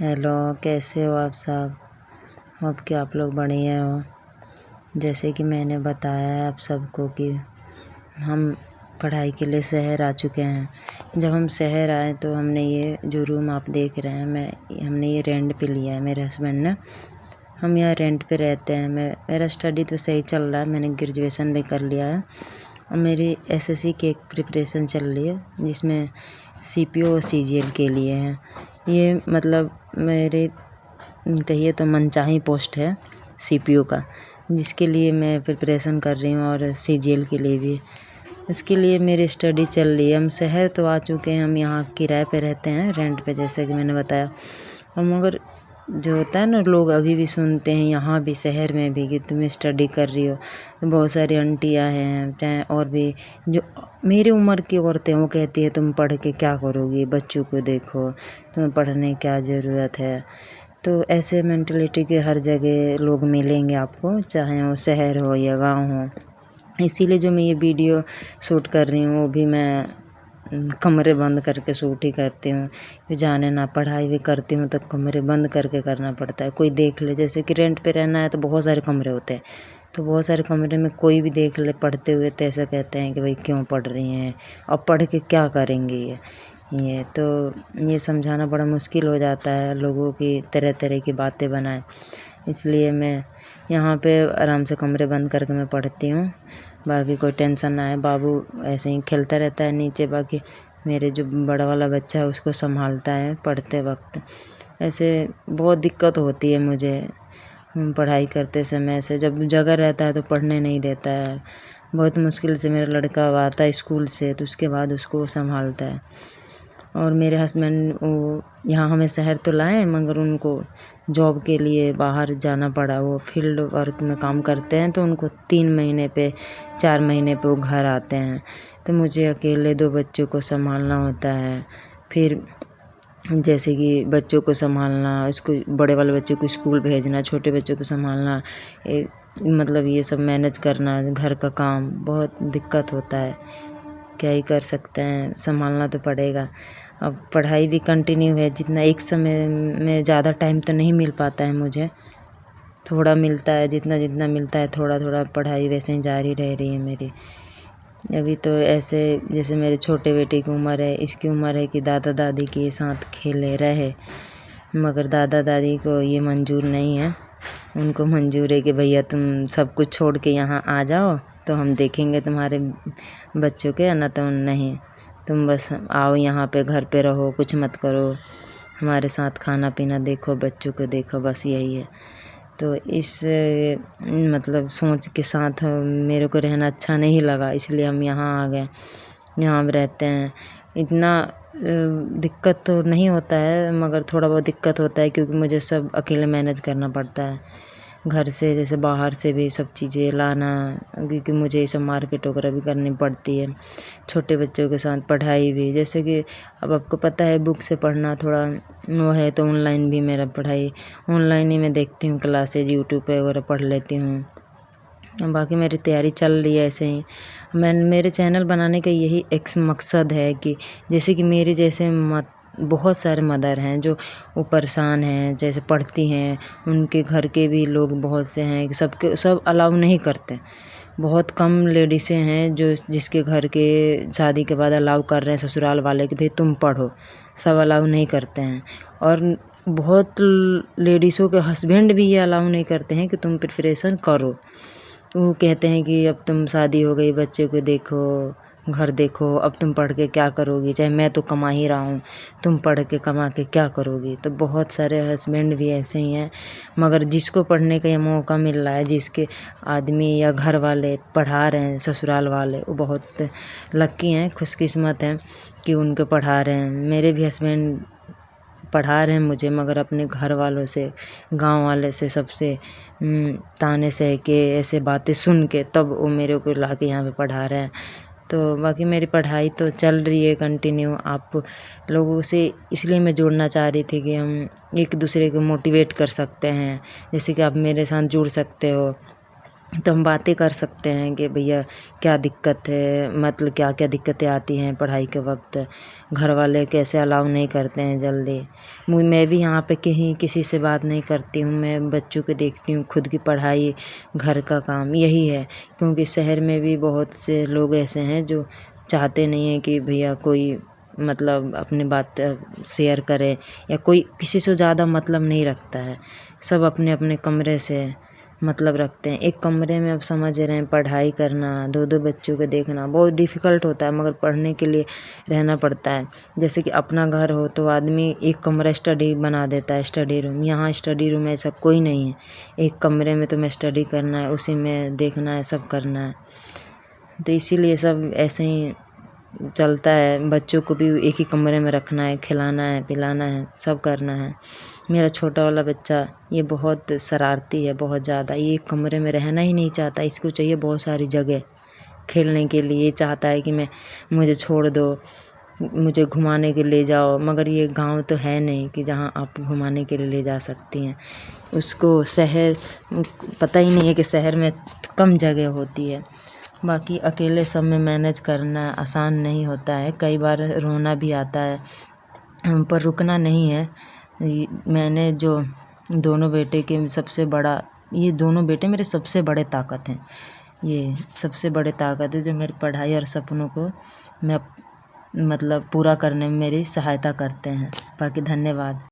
Hello, कैसे हो आप सब? होप कि आप लोग बढ़िया हो। जैसे कि मैंने बताया है आप सबको कि हम पढ़ाई के लिए शहर आ चुके हैं। जब हम शहर आए तो हमने ये जो रूम आप देख रहे हैं हमने ये रेंट पे लिया है मेरे हस्बैंड ने। हम यहाँ रेंट पे रहते हैं। मेरा स्टडी तो सही चल रहा है, मैंने ग्रेजुएशन भी कर लिया है और मेरी एसएससी की एक प्रिपरेशन चल रही है जिसमें सीपीओ और सीजीएल के लिए है। ये मतलब मेरे कहिए तो मनचाही पोस्ट है सीपीओ का, जिसके लिए मैं प्रिपरेशन कर रही हूँ और सीजीएल के लिए भी। इसके लिए मेरी स्टडी चल रही है। हम शहर तो आ चुके हैं, हम यहाँ किराए पे रहते हैं, रेंट पे, जैसे कि मैंने बताया। और मगर जो होता है ना, लोग अभी भी सुनते हैं यहाँ भी शहर में भी कि तुम स्टडी कर रही हो। तो बहुत सारी आंटियाँ हैं, चाहे और भी जो मेरी उम्र की औरतें, वो कहती है तुम पढ़ के क्या करोगी, बच्चों को देखो, तुम्हें पढ़ने की क्या ज़रूरत है। तो ऐसे मेंटलिटी के हर जगह लोग मिलेंगे आपको, चाहे वो शहर हो या गांव हो। इसीलिए जो मैं ये वीडियो शूट कर रही हूँ वो भी मैं कमरे बंद करके शूट ही करती हूँ। जाने ना, पढ़ाई भी करती हूँ तो कमरे बंद करके करना पड़ता है, कोई देख ले। जैसे कि रेंट पे रहना है तो बहुत सारे कमरे होते हैं, तो बहुत सारे कमरे में कोई भी देख ले पढ़ते हुए तो ऐसा कहते हैं कि भाई क्यों पढ़ रही हैं और पढ़ के क्या करेंगे ये तो ये समझाना बड़ा मुश्किल हो जाता है लोगों की, तरह तरह की बातें बनाए। इसलिए मैं यहाँ पे आराम से कमरे बंद करके मैं पढ़ती हूँ। बाकी कोई टेंशन ना है, बाबू ऐसे ही खेलता रहता है नीचे। बाकी मेरे जो बड़ा वाला बच्चा है उसको संभालता है पढ़ते वक्त। ऐसे बहुत दिक्कत होती है मुझे पढ़ाई करते समय से। जब जगह रहता है तो पढ़ने नहीं देता है। बहुत मुश्किल से मेरा लड़का आता है स्कूल से तो उसके बाद उसको संभालता है। और मेरे हस्बैंड वो यहाँ हमें शहर तो लाए, मगर उनको जॉब के लिए बाहर जाना पड़ा। वो फील्ड वर्क में काम करते हैं तो उनको 3 महीने पे 4 महीने पे वो घर आते हैं। तो मुझे अकेले 2 बच्चों को संभालना होता है। फिर जैसे कि बच्चों को संभालना, उसको बड़े वाले बच्चों को स्कूल भेजना, छोटे बच्चों को संभालना, मतलब ये सब मैनेज करना, घर का काम, बहुत दिक्कत होता है। क्या ही कर सकते हैं, संभालना तो पड़ेगा। अब पढ़ाई भी कंटिन्यू है, जितना एक समय में ज़्यादा टाइम तो नहीं मिल पाता है मुझे, थोड़ा मिलता है, जितना जितना मिलता है थोड़ा थोड़ा पढ़ाई वैसे ही जारी रह रही है मेरी। अभी तो ऐसे जैसे मेरे छोटे बेटे की उम्र है, इसकी उम्र है कि दादा दादी के साथ खेले रहे, मगर दादा दादी को ये मंजूर नहीं है। उनको मंजूर है कि भैया तुम सब कुछ छोड़ के यहाँ आ जाओ तो हम देखेंगे तुम्हारे बच्चों के, ना तो नहीं, तुम बस आओ यहाँ पे, घर पे रहो, कुछ मत करो, हमारे साथ खाना पीना देखो, बच्चों को देखो, बस यही है। तो इस मतलब सोच के साथ मेरे को रहना अच्छा नहीं लगा, इसलिए हम यहाँ आ गए। यहाँ रहते हैं, इतना दिक्कत तो नहीं होता है, मगर थोड़ा बहुत दिक्कत होता है क्योंकि मुझे सब अकेले मैनेज करना पड़ता है। घर से जैसे बाहर से भी सब चीज़ें लाना, क्योंकि मुझे ये सब मार्केट वगैरह भी करनी पड़ती है। छोटे बच्चों के साथ पढ़ाई भी, जैसे कि अब आपको पता है बुक से पढ़ना थोड़ा वो है, तो ऑनलाइन भी मेरा पढ़ाई ऑनलाइन ही मैं देखती हूँ, क्लासेज यूट्यूब पे वगैरह पढ़ लेती हूँ। बाकी मेरी तैयारी चल रही है ऐसे ही। मेरे चैनल बनाने का यही एक मकसद है कि जैसे कि मेरे जैसे बहुत सारे मदर हैं जो वो परेशान हैं, जैसे पढ़ती हैं, उनके घर के भी लोग बहुत से हैं, सबके सब अलाउ नहीं करते। बहुत कम लेडीसें हैं जो जिसके घर के शादी के बाद अलाउ कर रहे हैं ससुराल वाले कि भाई तुम पढ़ो, सब अलाउ नहीं करते हैं। और बहुत लेडीज़ों के हस्बैंड भी ये अलाउ नहीं करते हैं कि तुम प्रिपरेशन करो। वो कहते हैं कि अब तुम शादी हो गई, बच्चे को देखो, घर देखो, अब तुम पढ़ के क्या करोगी, चाहे मैं तो कमा ही रहा हूँ, तुम पढ़ के कमा के क्या करोगी। तो बहुत सारे हस्बैंड भी ऐसे ही हैं, मगर जिसको पढ़ने का ये मौका मिल रहा है, जिसके आदमी या घर वाले पढ़ा रहे हैं, ससुराल वाले, वो बहुत लक्की हैं, खुशकिस्मत हैं कि उनको पढ़ा रहे हैं। मेरे भी हस्बैंड पढ़ा रहे हैं मुझे, मगर अपने घर वालों से, गांव वाले से, सबसे ताने सह के, ऐसे बातें सुन के, तब वो मेरे को ला के यहाँ पे पढ़ा रहे हैं। तो बाकी मेरी पढ़ाई तो चल रही है कंटिन्यू। आप लोगों से इसलिए मैं जुड़ना चाह रही थी कि हम एक दूसरे को मोटिवेट कर सकते हैं, जैसे कि आप मेरे साथ जुड़ सकते हो। तो हम बातें कर सकते हैं कि भैया क्या दिक्कत है, मतलब क्या क्या दिक्कतें आती हैं पढ़ाई के वक्त, घर वाले कैसे अलाउ नहीं करते हैं जल्दी। मैं भी यहाँ पे कहीं किसी से बात नहीं करती हूँ, मैं बच्चों को देखती हूँ, खुद की पढ़ाई, घर का काम यही है। क्योंकि शहर में भी बहुत से लोग ऐसे हैं जो चाहते नहीं हैं कि भैया कोई मतलब अपनी बात शेयर करे, या कोई किसी से ज़्यादा मतलब नहीं रखता है। सब अपने अपने कमरे से मतलब रखते हैं। एक कमरे में अब समझ रहे हैं पढ़ाई करना, 2-2 बच्चों को देखना बहुत डिफ़िकल्ट होता है, मगर पढ़ने के लिए रहना पड़ता है। जैसे कि अपना घर हो तो आदमी एक कमरा स्टडी बना देता है, स्टडी रूम। यहाँ स्टडी रूम ऐसा कोई नहीं है। एक कमरे में तुम्हें स्टडी करना है, उसी में देखना है, सब करना है। तो इसीलिए सब ऐसे ही चलता है। बच्चों को भी एक ही कमरे में रखना है, खिलाना है, पिलाना है, सब करना है। मेरा छोटा वाला बच्चा ये बहुत शरारती है, बहुत ज़्यादा। ये एक कमरे में रहना ही नहीं चाहता, इसको चाहिए बहुत सारी जगह खेलने के लिए। ये चाहता है कि मुझे छोड़ दो, मुझे घुमाने के ले जाओ, मगर ये गाँव तो है नहीं कि जहाँ आप घुमाने के लिए ले जा सकती हैं। उसको शहर पता ही नहीं है कि शहर में कम जगह होती है। बाकी अकेले सब में मैनेज करना आसान नहीं होता है, कई बार रोना भी आता है, पर रुकना नहीं है। मैंने जो दोनों बेटे के सबसे बड़ा, ये दोनों बेटे मेरे सबसे बड़े ताकत हैं। ये सबसे बड़े ताकत है जो मेरी पढ़ाई और सपनों को मैं मतलब पूरा करने में मेरी सहायता करते हैं। बाकी धन्यवाद।